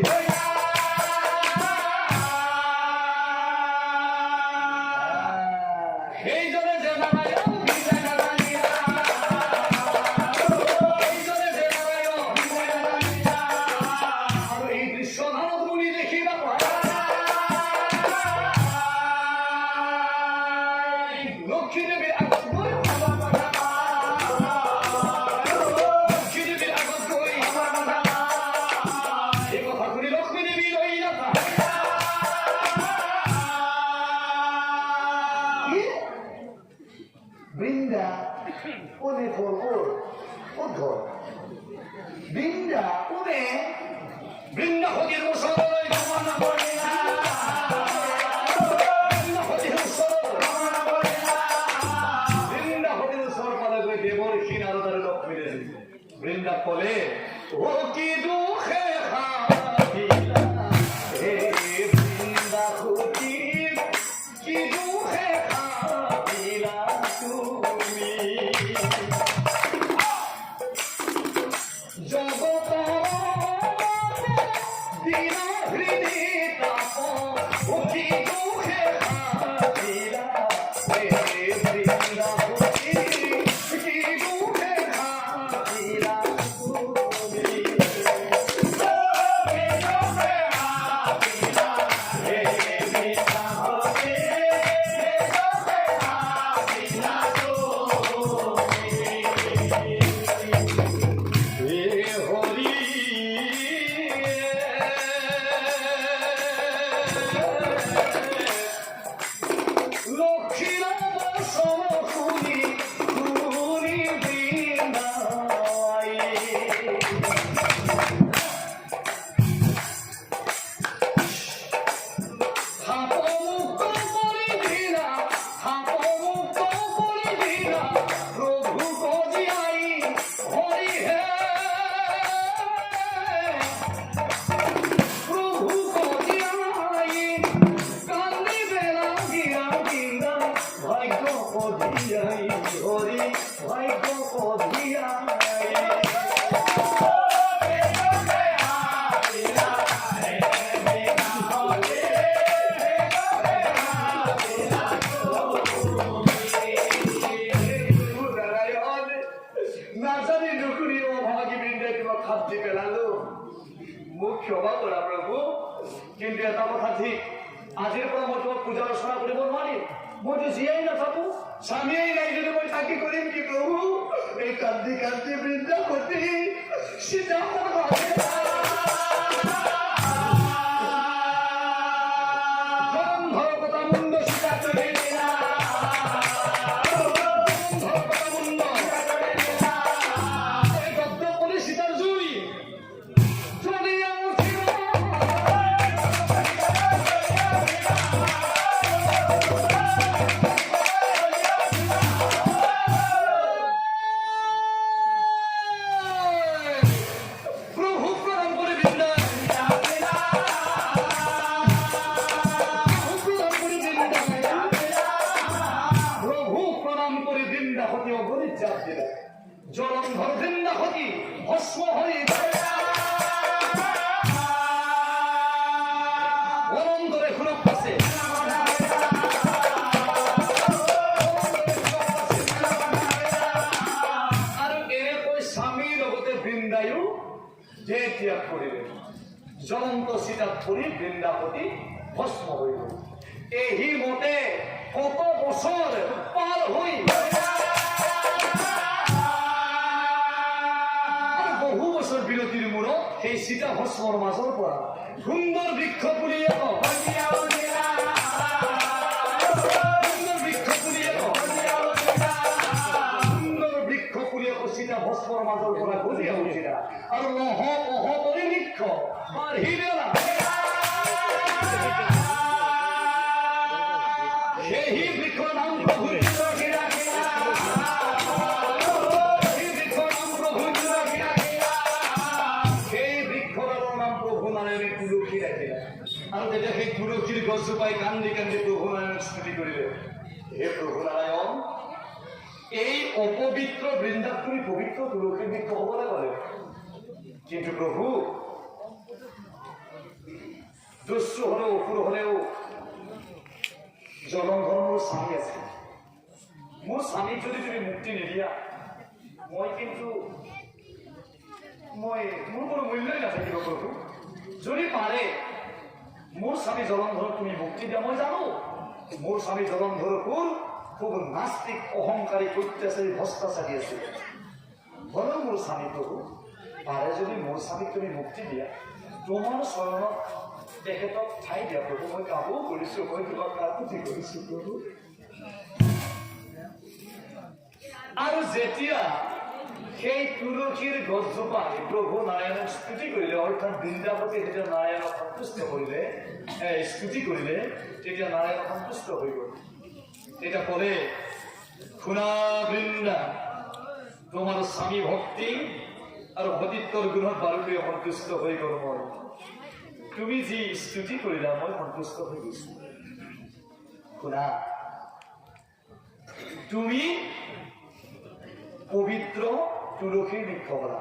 [SPEAKER 1] বৃন্দা কোনে বৃন্দা কোনে বৃন্দা সতীৰ ওচৰলৈ বৃন্দা কলে ও কি দুখে খাদিলা হে বৃন্দা সতী কি দুখে খাদিলা তুমি জগতৰ দিনা হৃদি তাপ ও কি দুখে খাদিলা হে বৃন্দা সতী কি দুখে খাদিলা তুমি করিয়াই হরি ভাগ্য করিয়াই না জানি নুকুরি ও ভাগি বিন্দে তোমার খাদ্যি পেলালো মুখ ক্ষমা করা প্রভু কিন্তু এটা কথা ঠিক আজিৰ পৰা মই তোমাক পূজা অৰ্চনা কৰিব নোৱাৰিম মইতো জীয়াই নাথাকো স্বামীয়ে নাই যদি মই থাকি কৰিম কি প্ৰভু এই কান্দি কান্দি বৃন্দাবতী সীতাপন জলন্ধর বৃন্দাবতী ভস্ম হয়ে অনন্তরে সুরক্ষ আছে আৰু এনেকৈ স্বামীৰ লগতে বৃন্দায়ো দেহ ত্যাগ কৰিলে জ্বলন্ত চিতাত পৰি বৃন্দাবতী ভস্ম হৈ গল এই মতে কত বছৰ পাৰ হৈ বিৰতিৰ মূৰত সেই সীতা ভস্মৰ মাজৰ পৰা সুন্দৰ বৃক্ষ পুলি সীতা ভস্মৰ মাজৰ পৰা গলিয়া উঠিলা আৰু লহ পহ কৰি বৃক্ষ সেই বৃক্ষৰ নাম প্ৰভু আৰু তেতিয়া সেই তুলসীৰ গছজোপাই কান্দি কান্দি প্ৰভু নাৰায়ণক স্তুতি কৰিলে হে প্ৰভু নাৰায়ণ এই অপবিত্ৰ বৃন্দাত তুমি পবিত্ৰ তুলসীৰ বৃক্ষ হবলৈ গলে কিন্তু প্ৰভু দুষ্ট হলেও অসুৰ হলেও জলন্ধৰ মোৰ স্বামী আছে মোৰ স্বামীক যদি তুমি মুক্তি নিদিয়া মই কিন্তু মোৰ কোনো মূল্যই নাথাকিব প্ৰভু যদি পাৰে মোৰ স্বামী জলন্ধৰক তুমি মুক্তি দিয়া মই জানো মোৰ স্বামী জলন্ধৰ খুব নাস্তিক অহংকাৰী অত্যাচাৰী ভ্ৰষ্টাচাৰী আছে হলেও মোৰ স্বামী প্ৰভু পাৰে যদি মোৰ স্বামীক তুমি মুক্তি দিয়া তোমাৰ চৰণত তেখেতক ঠাই দিয়া প্ৰভু মই কামো কৰিছো মই তোমাক কাকুতি কৰিছো প্ৰভু আৰু যেতিয়া সেই তুলসীৰ গছজোপাই প্ৰভু নাৰায়ণক স্তুতি কৰিলে অৰ্থাৎ বৃন্দাবতী যেতিয়া নাৰায়ণক সন্তুষ্ট কৰিলে স্তুতি কৰিলে তেতিয়া নাৰায়ণ সন্তুষ্ট হৈ গল তেতিয়া ক'লে শুনা বৃন্দা তোমাৰ স্বামী ভক্তি আৰু সতীত্বৰ গুণত বাৰুকৈ সন্তুষ্ট হৈ গল মই তুমি যি স্তুতি কৰিলা মই সন্তুষ্ট হৈ গৈছো শুনা তুমি পবিত্ৰ তুলসীৰ বৃক্ষ কৰা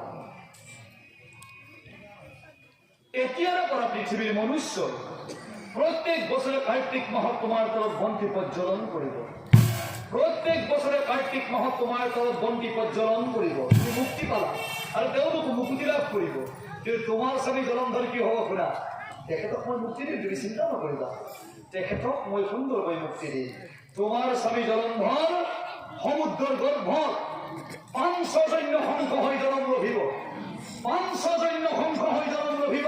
[SPEAKER 1] এতিয়াৰে পৰা পৃথিৱীৰ মনুষ্য প্ৰত্যেক বছৰে কাৰ্তিক মাহত তোমাৰ তলত বন্তি প্ৰজ্বলন কৰিব প্ৰত্যেক বছৰে কাৰ্তিক মাহত তোমাৰ তলত বন্তি প্ৰজ্বলন কৰিব তুমি মুক্তি পালা আৰু তেওঁলোকো মুক্তি লাভ কৰিব কিন্তু তোমাৰ স্বামী জলন্ধৰ কি হ'ব শুনা তেখেতক মই মুক্তি দিম তুমি চিন্তা নকৰিবা তেখেতক মই সুন্দৰকৈ মুক্তি দিম তোমাৰ স্বামী জলন্ধৰ সমুদ্ৰৰ গৰ্ভত পাঞ্চজন্য শংখ হৈ জনম লভিব পাঞ্চজন্য শংখ হৈ জনম লভিব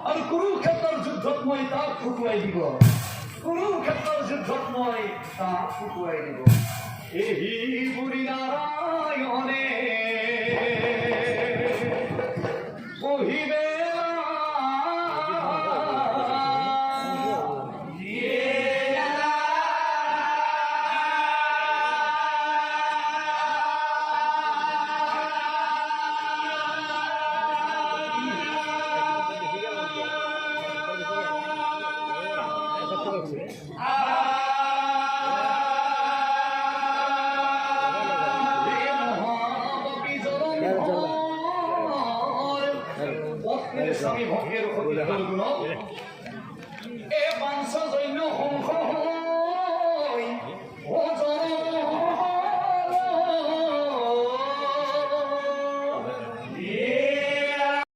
[SPEAKER 1] আৰু কুৰুক্ষেত্ৰৰ যুদ্ধত মই তাক ফুটুৱাই দিব কুৰুক্ষেত্ৰৰ যুদ্ধত মই তাক ফুটুৱাই দিব এই বুঢ়ী নাৰায়ণে পঢ়িবে পত্নীৰ স্বামী ভক্তিৰ সতী গুণ এই পাঞ্চজন্য